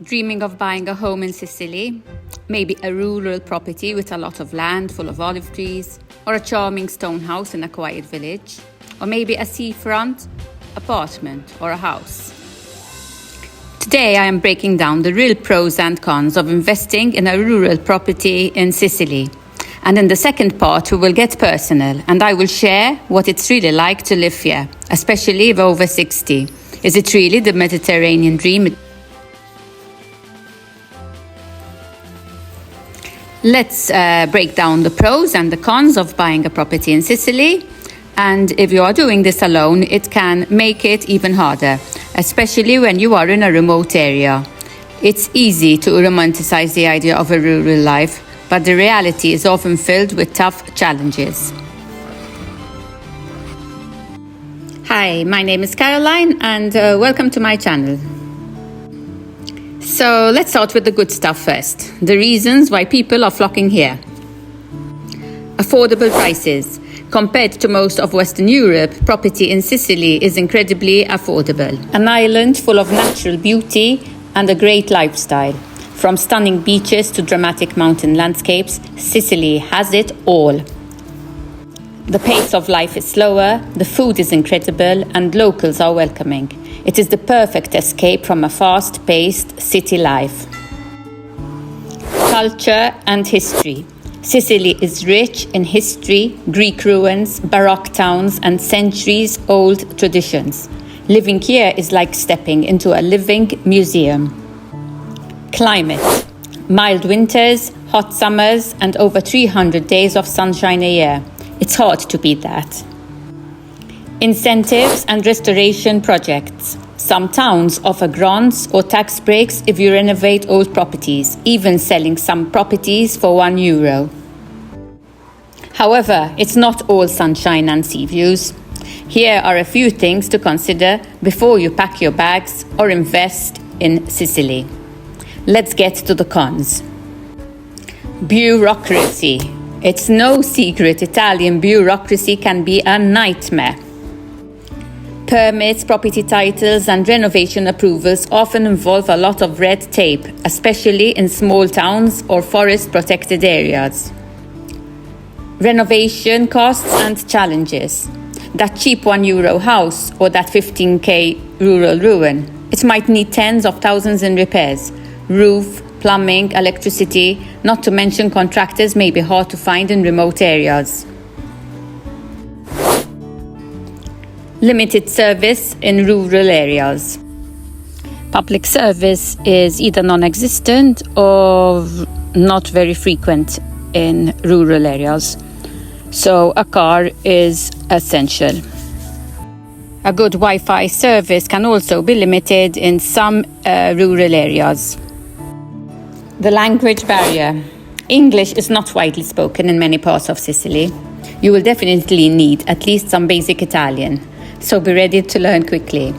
Dreaming of buying a home in Sicily, maybe a rural property with a lot of land full of olive trees, or a charming stone house in a quiet village, or maybe a seafront apartment or a house. Today I am breaking down the real pros and cons of investing in a rural property in Sicily. And in the second part we will get personal and I will share what it's really like to live here, especially if over 60. Is it really the Mediterranean dream? Let's break down the pros and the cons of buying a property in Sicily. And if you are doing this alone, it can make it even harder, especially when you are in a remote area. It's easy to romanticize the idea of a rural life, but the reality is often filled with tough challenges. Hi, my name is Caroline and welcome to my channel. So let's start with the good stuff first. The reasons why people are flocking here. Affordable prices. Compared to most of Western Europe, property in Sicily is incredibly affordable. An island full of natural beauty and a great lifestyle. From stunning beaches to dramatic mountain landscapes, Sicily has it all. The pace of life is slower, the food is incredible, and locals are welcoming. It is the perfect escape from a fast-paced city life. Culture and history. Sicily is rich in history, Greek ruins, Baroque towns, and centuries-old traditions. Living here is like stepping into a living museum. Climate. Mild winters, hot summers, and over 300 days of sunshine a year. It's hard to beat that. Incentives and restoration projects. Some towns offer grants or tax breaks if you renovate old properties, even selling some properties for €1. However, it's not all sunshine and sea views. Here are a few things to consider before you pack your bags or invest in Sicily. Let's get to the cons. Bureaucracy. It's no secret Italian bureaucracy can be a nightmare. Permits, property titles, and renovation approvals often involve a lot of red tape, especially in small towns or forest-protected areas. Renovation costs and challenges. That cheap €1 house or that 15k rural ruin, it might need tens of thousands in repairs. Roof, plumbing, electricity, not to mention contractors may be hard to find in remote areas. Limited service in rural areas. Public service is either non-existent or not very frequent in rural areas, so a car is essential. A good Wi-Fi service can also be limited in some rural areas. The language barrier. English is not widely spoken in many parts of Sicily. You will definitely need at least some basic Italian, so be ready to learn quickly.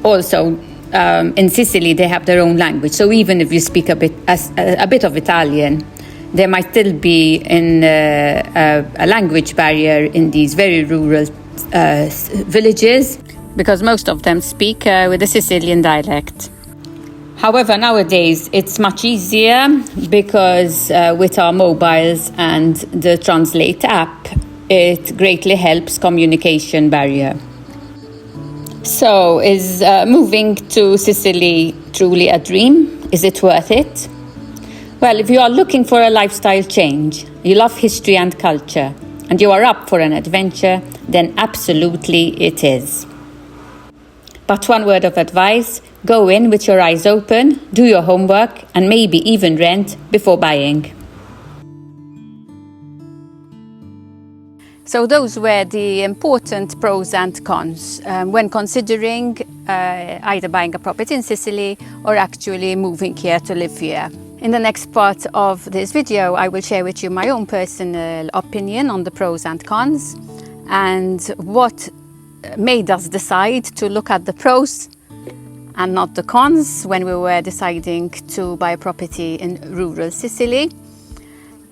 Also, in Sicily they have their own language, so even if you speak a bit of Italian, there might still be a language barrier in these very rural villages, because most of them speak with a Sicilian dialect. However, nowadays it's much easier because with our mobiles and the Translate app, it greatly helps communication barrier. So, is moving to Sicily truly a dream? Is it worth it? Well, if you are looking for a lifestyle change, you love history and culture, and you are up for an adventure, then absolutely it is. But one word of advice, go in with your eyes open, do your homework, and maybe even rent before buying. So those were the important pros and cons when considering either buying a property in Sicily or actually moving here to live here. In the next part of this video, I will share with you my own personal opinion on the pros and cons and what made us decide to look at the pros and not the cons when we were deciding to buy a property in rural Sicily,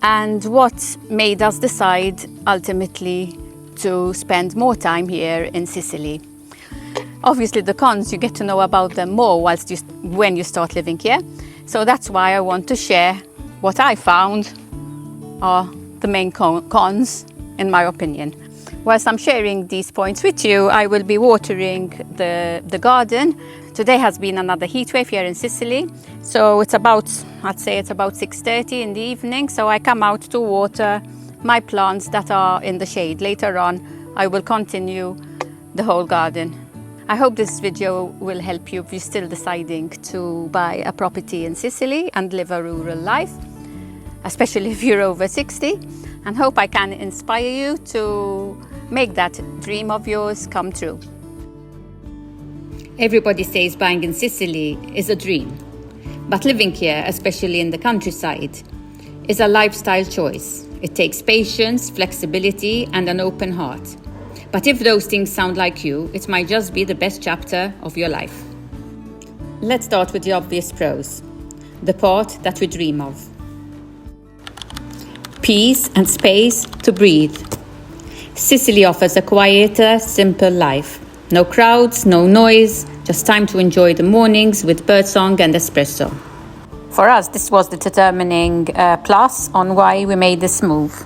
and what made us decide ultimately to spend more time here in Sicily. Obviously the cons, you get to know about them more when you start living here. So that's why I want to share what I found are the main cons, in my opinion. Whilst I'm sharing these points with you, I will be watering the garden. Today has been another heat wave here in Sicily. So I'd say it's about 6:30 in the evening. So I come out to water my plants that are in the shade. Later on, I will continue the whole garden. I hope this video will help you if you're still deciding to buy a property in Sicily and live a rural life, especially if you're over 60, and hope I can inspire you to make that dream of yours come true. Everybody says buying in Sicily is a dream, but living here, especially in the countryside, is a lifestyle choice. It takes patience, flexibility, and an open heart. But if those things sound like you, it might just be the best chapter of your life. Let's start with the obvious pros. The part that we dream of. Peace and space to breathe. Sicily offers a quieter, simple life. No crowds, no noise, just time to enjoy the mornings with birdsong and espresso. For us, this was the determining plus on why we made this move.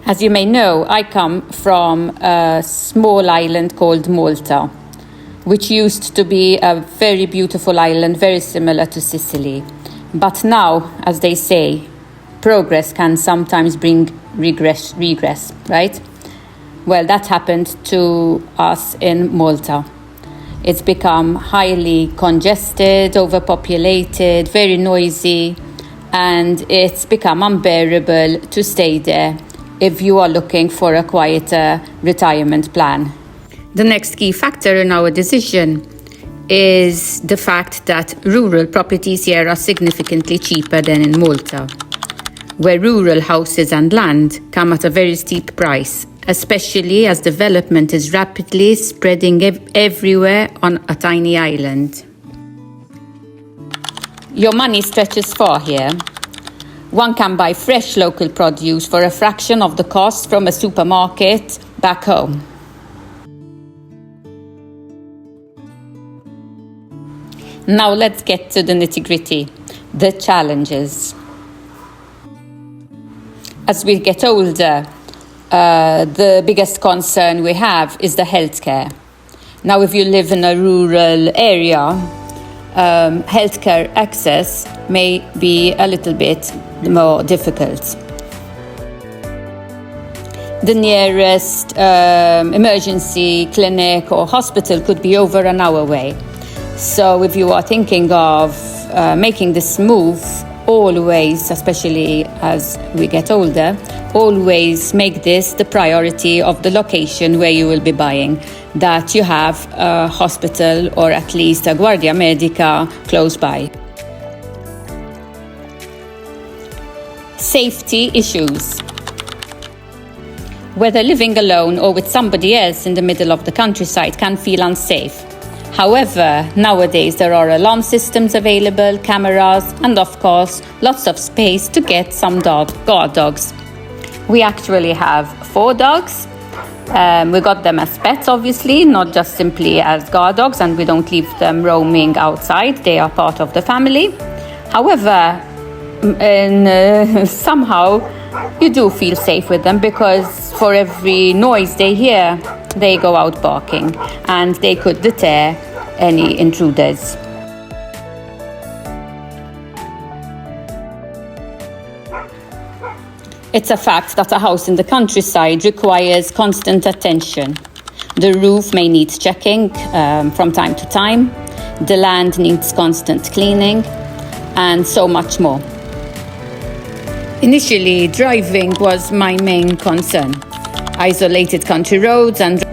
As you may know, I come from a small island called Malta, which used to be a very beautiful island, very similar to Sicily. But now, as they say, progress can sometimes bring regress, right? Well, that happened to us in Malta. It's become highly congested, overpopulated, very noisy, and it's become unbearable to stay there if you are looking for a quieter retirement plan. The next key factor in our decision is the fact that rural properties here are significantly cheaper than in Malta, where rural houses and land come at a very steep price, especially as development is rapidly spreading everywhere on a tiny island. Your money stretches far here. One can buy fresh local produce for a fraction of the cost from a supermarket back home. Now let's get to the nitty-gritty, the challenges. As we get older, the biggest concern we have is the healthcare. Now, if you live in a rural area, healthcare access may be a little bit more difficult. The nearest emergency clinic or hospital could be over an hour away. So if you are thinking of making this move, always, especially as we get older, always make this the priority of the location where you will be buying, that you have a hospital or at least a guardia medica close by. Safety issues. Whether living alone or with somebody else in the middle of the countryside can feel unsafe. However, nowadays there are alarm systems available, cameras, and of course, lots of space to get some guard dogs. We actually have 4 dogs. We got them as pets, obviously, not just simply as guard dogs, and we don't leave them roaming outside. They are part of the family. However, somehow you do feel safe with them, because for every noise they hear, they go out barking, and they could deter any intruders. It's a fact that a house in the countryside requires constant attention. The roof may need checking from time to time, the land needs constant cleaning, and so much more. Initially, driving was my main concern. Isolated country roads and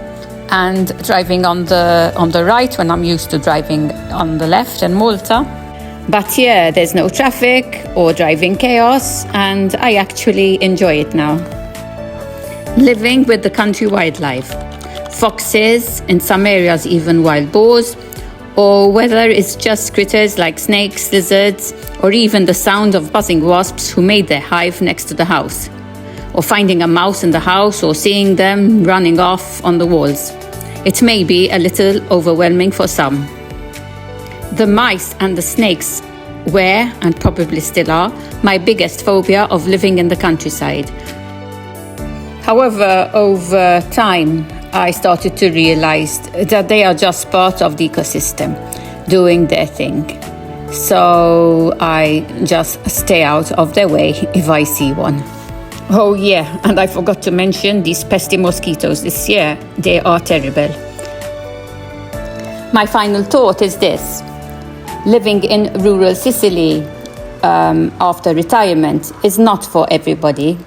driving on the right when I'm used to driving on the left in Malta. But here there's no traffic or driving chaos, and I actually enjoy it now. Living with the country wildlife, foxes, in some areas even wild boars, or whether it's just critters like snakes, lizards, or even the sound of buzzing wasps who made their hive next to the house, or finding a mouse in the house or seeing them running off on the walls. It may be a little overwhelming for some. The mice and the snakes were, and probably still are, my biggest phobia of living in the countryside. However, over time, I started to realize that they are just part of the ecosystem, doing their thing. So I just stay out of their way if I see one. Oh yeah, and I forgot to mention these pesky mosquitoes this year. They are terrible. My final thought is this. Living in rural Sicily after retirement is not for everybody.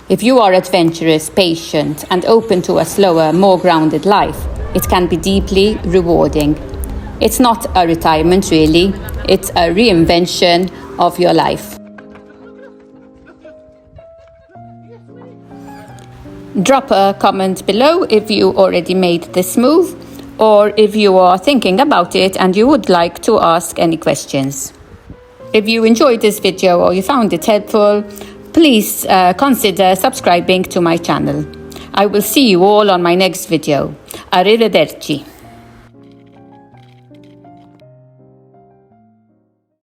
If you are adventurous, patient, and open to a slower, more grounded life, it can be deeply rewarding. It's not a retirement, really. It's a reinvention of your life. Drop a comment below if you already made this move, or if you are thinking about it and you would like to ask any questions. If you enjoyed this video or you found it helpful, please consider subscribing to my channel. I will see you all on my next video. Arrivederci.